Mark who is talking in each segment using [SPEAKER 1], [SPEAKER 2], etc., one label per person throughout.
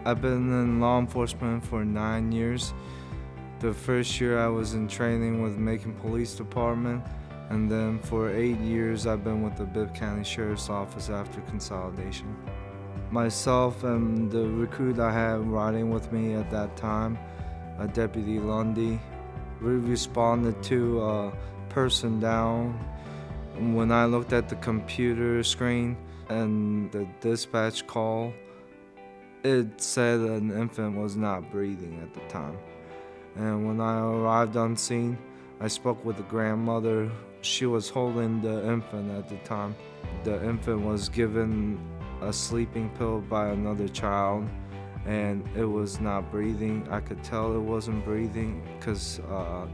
[SPEAKER 1] I've been in law enforcement for 9 years. The first year I was in training with Macon Police Department, and then for 8 years I've been with the Bibb County Sheriff's Office after consolidation. Myself and the recruit I had riding with me at that time, Deputy Lundy, we responded to a person down. When I looked at the computer screen and the dispatch call, it said an infant was not breathing at the time. And when I arrived on scene, I spoke with the grandmother. She was holding the infant at the time. The infant was given a sleeping pill by another child, and it was not breathing. I could tell it wasn't breathing because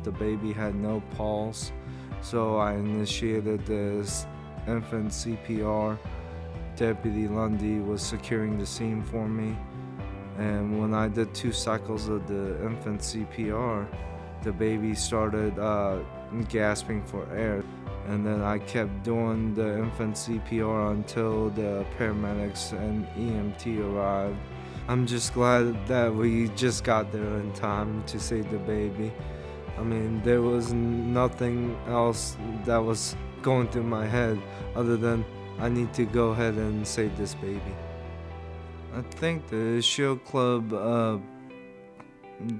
[SPEAKER 1] the baby had no pulse. So I initiated this infant CPR. Deputy Lundy was securing the scene for me, and when I did 2 cycles of the infant CPR, the baby started gasping for air, and then I kept doing the infant CPR until the paramedics and EMT arrived. I'm just glad that we just got there in time to save the baby. I mean, there was nothing else that was going through my head other than I need to go ahead and save this baby. I think the Shield Club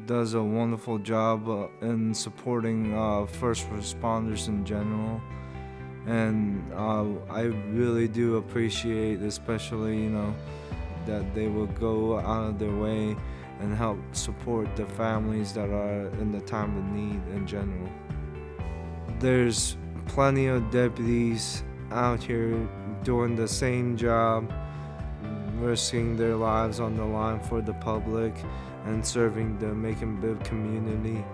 [SPEAKER 1] does a wonderful job in supporting first responders in general, and I really do appreciate, especially that they will go out of their way and help support the families that are in the time of need in general. There's plenty of deputies out here doing the same job, risking their lives on the line for the public and serving the Macon-Bibb community.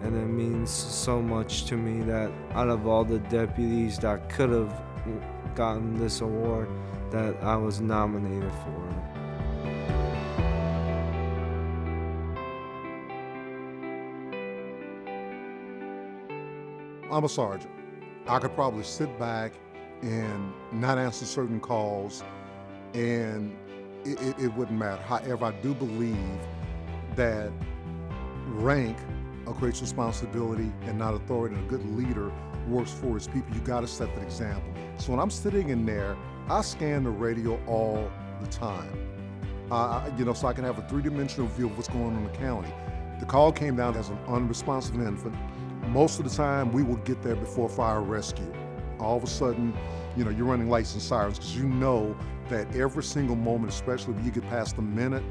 [SPEAKER 1] And it means so much to me that out of all the deputies that could have gotten this award, that I was nominated for it.
[SPEAKER 2] I'm a sergeant. I could probably sit back and not answer certain calls, and it wouldn't matter. However, I do believe that rank creates responsibility and not authority, and a good leader works for his people. You got to set that example. So when I'm sitting in there, I scan the radio all the time, so I can have a 3-dimensional view of what's going on in the county. The call came down as an unresponsive infant. Most of the time, we will get there before fire rescue. All of a sudden, you're running lights and sirens because you know that every single moment, especially when you get past a minute,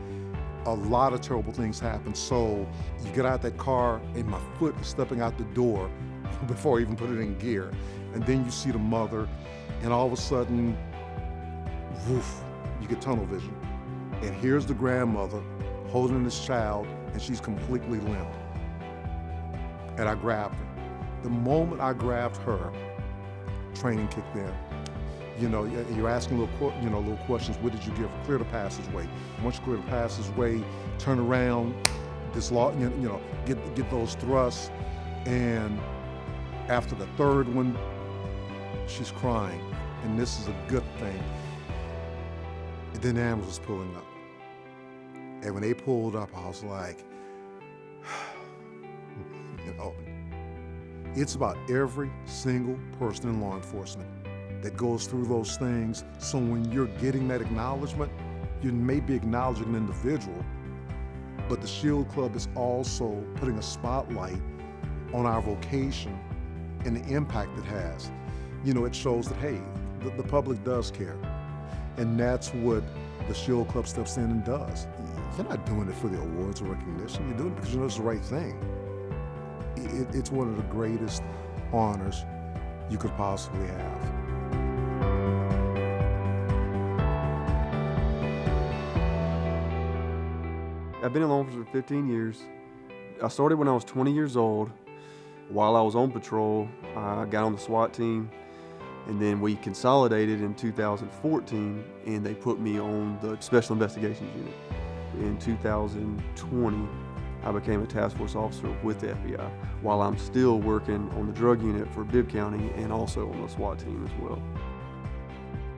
[SPEAKER 2] a lot of terrible things happen. So you get out that car and my foot is stepping out the door before I even put it in gear. And then you see the mother, and all of a sudden, woof, you get tunnel vision. And here's the grandmother holding this child, and she's completely limp. And I grabbed her. The moment I grabbed her, training kicked in. You're asking little questions. What did you give her? Clear the passageway. Once you clear the passageway, turn around, get those thrusts. And after the 3rd one, she's crying. And this is a good thing. And then the ambulance was pulling up. And when they pulled up, I was like, it's about every single person in law enforcement that goes through those things. So when you're getting that acknowledgement, you may be acknowledging an individual, but the Shield Club is also putting a spotlight on our vocation and the impact it has. It shows that, hey, the public does care. And that's what the Shield Club steps in and does. You're not doing it for the awards or recognition. You're doing it because it's the right thing. It's one of the greatest honors you could possibly have.
[SPEAKER 3] I've been in law enforcement for 15 years. I started when I was 20 years old. While I was on patrol, I got on the SWAT team, and then we consolidated in 2014, and they put me on the Special Investigations Unit. In 2020, I became a task force officer with the FBI, while I'm still working on the drug unit for Bibb County and also on the SWAT team as well.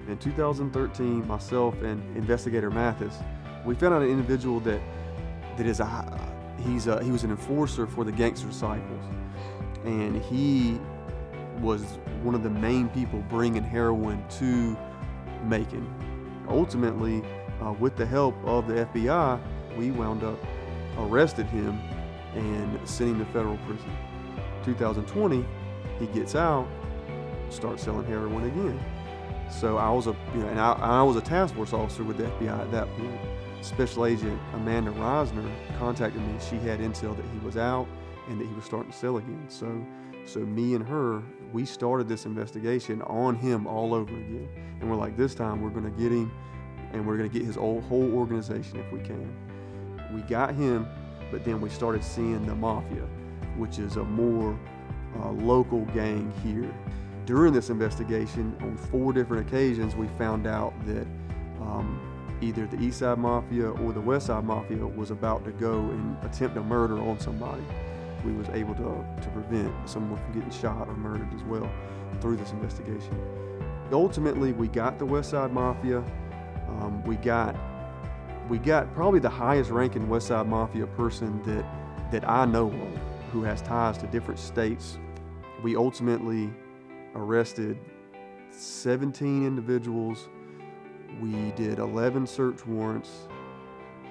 [SPEAKER 3] In 2013, myself and Investigator Mathis We found out an individual that he was an enforcer for the Gangster Disciples, and he was one of the main people bringing heroin to Macon. Ultimately, with the help of the FBI, we wound up arrested him and sent him to federal prison. 2020, he gets out, starts selling heroin again. So I was I was a task force officer with the FBI at that point. Special Agent Amanda Reisner contacted me. She had intel that he was out and that he was starting to sell again. So me and her, we started this investigation on him all over again. And we're like, this time we're going to get him, and we're going to get his whole organization if we can. We got him, but then we started seeing the Mafia, which is a more local gang here. During this investigation, on 4 different occasions, we found out that either the East Side Mafia or the West Side Mafia was about to go and attempt a murder on somebody. We was able to prevent someone from getting shot or murdered as well through this investigation. Ultimately, we got the West Side Mafia. We got probably the highest ranking West Side Mafia person that I know of, who has ties to different states. We ultimately arrested 17 individuals. We did 11 search warrants,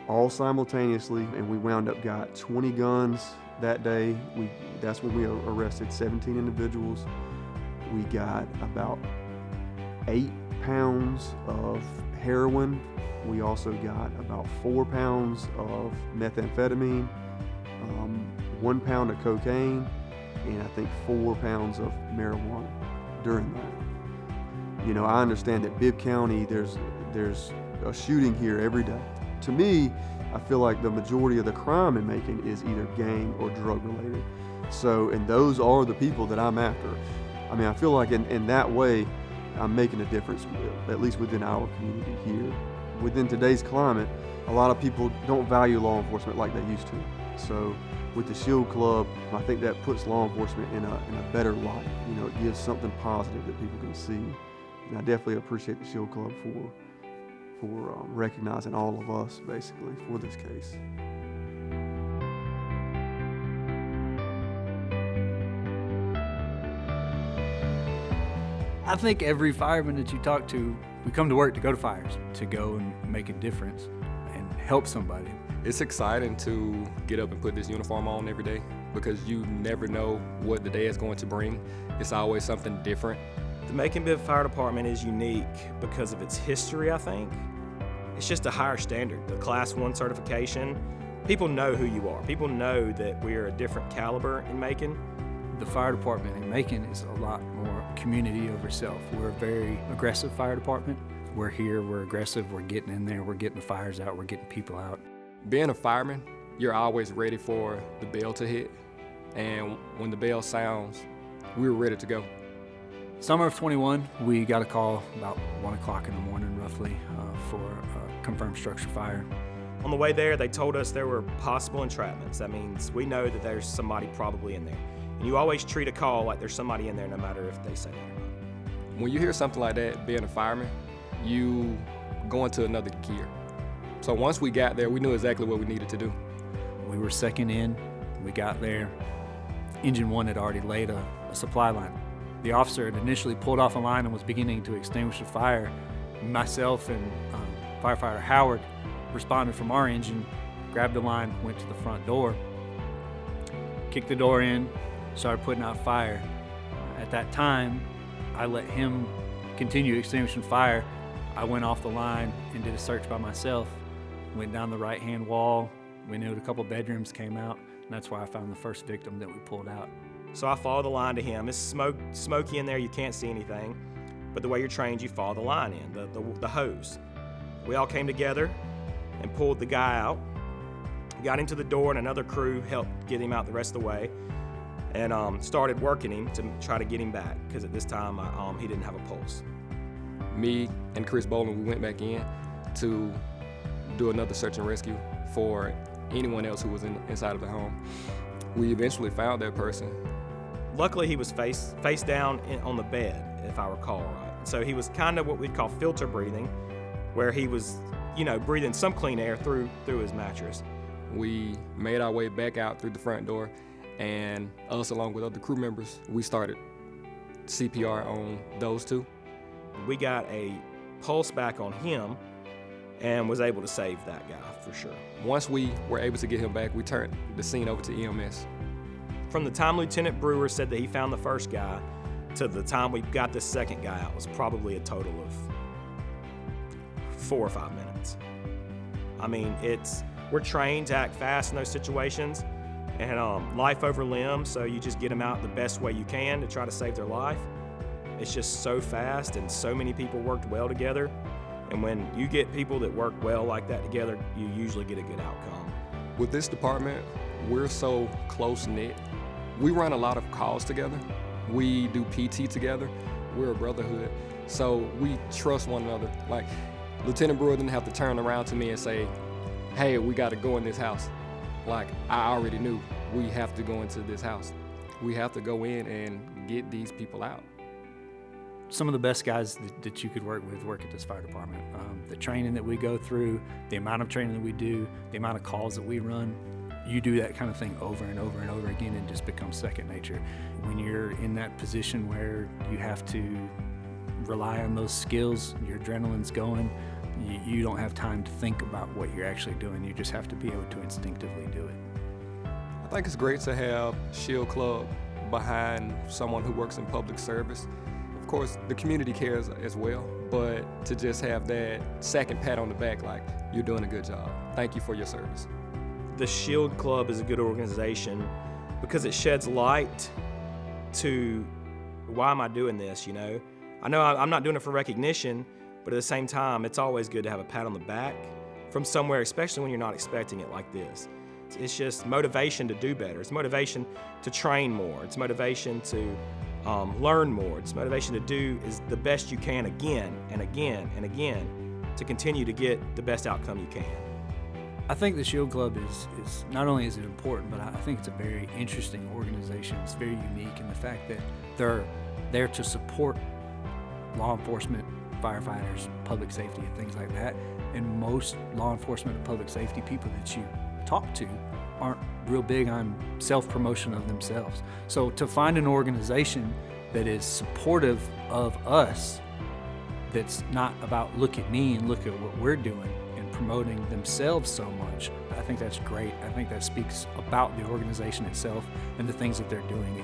[SPEAKER 3] all simultaneously, and we wound up got 20 guns that day. That's when we arrested 17 individuals. We got about 8 pounds of heroin. We also got about 4 pounds of methamphetamine, 1 pound of cocaine, and I think 4 pounds of marijuana during that. You know, I understand that Bibb County, there's a shooting here every day. To me, I feel like the majority of the crime in Macon is either gang or drug related. So, and those are the people that I'm after. I mean, I feel like in that way, I'm making a difference, at least within our community here. Within today's climate, a lot of people don't value law enforcement like they used to. So with the Shield Club, I think that puts law enforcement in a better light. You know, it gives something positive that people can see. And I definitely appreciate the Shield Club for recognizing all of us, basically, for this case.
[SPEAKER 4] I think every fireman that you talk to, we come to work to go to fires, to go and make a difference and help somebody.
[SPEAKER 5] It's exciting to get up and put this uniform on every day because you never know what the day is going to bring. It's always something different.
[SPEAKER 6] The Macon-Bibb Fire Department is unique because of its history, I think. It's just a higher standard. The Class 1 certification, people know who you are. People know that we are a different caliber in Macon.
[SPEAKER 4] The fire department in Macon is a lot more community over self. We're a very aggressive fire department. We're here, we're aggressive, we're getting in there, we're getting the fires out, we're getting people out.
[SPEAKER 5] Being a fireman, you're always ready for the bell to hit. And when the bell sounds, we were ready to go.
[SPEAKER 4] Summer of 21, we got a call about 1 o'clock in the morning roughly for a confirmed structure fire.
[SPEAKER 6] On the way there, they told us there were possible entrapments. That means we know that there's somebody probably in there. And you always treat a call like there's somebody in there no matter if they say that or not.
[SPEAKER 5] When you hear something like that, being a fireman, you go into another gear. So once we got there, we knew exactly what we needed to do.
[SPEAKER 4] We were second in, we got there. Engine 1 had already laid a supply line. The officer had initially pulled off a line and was beginning to extinguish the fire. Myself and firefighter Howard responded from our engine, grabbed the line, went to the front door, kicked the door in, started putting out fire. At that time, I let him continue extinguishing fire. I went off the line and did a search by myself. Went down the right-hand wall, went into a couple bedrooms, came out, and that's where I found the first victim that we pulled out.
[SPEAKER 6] So I followed the line to him. It's smoky in there, you can't see anything. But the way you're trained, you follow the line in, the hose. We all came together and pulled the guy out. Got him to the door, and another crew helped get him out the rest of the way. And started working him to try to get him back, because at this time he didn't have a pulse.
[SPEAKER 5] Me and Chris Bowling, we went back in to do another search and rescue for anyone else who was inside of the home. We eventually found that person.
[SPEAKER 6] Luckily, he was face down on the bed, if I recall right. So he was kind of what we'd call filter breathing, where he was breathing some clean air through his mattress.
[SPEAKER 5] We made our way back out through the front door, and us, along with other crew members, we started CPR on those two.
[SPEAKER 6] We got a pulse back on him and was able to save that guy for sure.
[SPEAKER 5] Once we were able to get him back, we turned the scene over to EMS.
[SPEAKER 6] From the time Lieutenant Brewer said that he found the first guy to the time we got the second guy out was probably a total of 4 or 5 minutes. I mean, we're trained to act fast in those situations, and life over limb, so you just get them out the best way you can to try to save their life. It's just so fast, and so many people worked well together. And when you get people that work well like that together, you usually get a good outcome.
[SPEAKER 5] With this department, we're so close-knit. We run a lot of calls together. We do PT together. We're a brotherhood. So we trust one another. Like, Lieutenant Brewer didn't have to turn around to me and say, hey, we got to go in this house. Like, I already knew we have to go into this house. We have to go in and get these people out.
[SPEAKER 4] Some of the best guys that you could work with work at this fire department. The training that we go through, the amount of training that we do, the amount of calls that we run, you do that kind of thing over and over and over again and just becomes second nature. When you're in that position where you have to rely on those skills, your adrenaline's going, you don't have time to think about what you're actually doing. You just have to be able to instinctively do it.
[SPEAKER 5] I think it's great to have Shield Club behind someone who works in public service. Of course, the community cares as well, but to just have that second pat on the back, like, you're doing a good job. Thank you for your service.
[SPEAKER 6] The Shield Club is a good organization because it sheds light to why am I doing this, I know I'm not doing it for recognition, but at the same time, it's always good to have a pat on the back from somewhere, especially when you're not expecting it like this. It's just motivation to do better. It's motivation to train more. It's motivation to learn more. It's motivation to do is the best you can again and again and again to continue to get the best outcome you can.
[SPEAKER 4] I think the Shield Club is not only is it important, but I think it's a very interesting organization. It's very unique in the fact that they're there to support law enforcement, firefighters, public safety, and things like that. And most law enforcement and public safety people that you talk to aren't real big on self-promotion of themselves. So to find an organization that is supportive of us, that's not about look at me and look at what we're doing and promoting themselves so much, I think that's great. I think that speaks about the organization itself and the things that they're doing.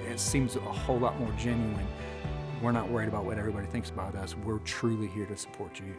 [SPEAKER 4] It seems a whole lot more genuine. We're not worried about what everybody thinks about us. We're truly here to support you.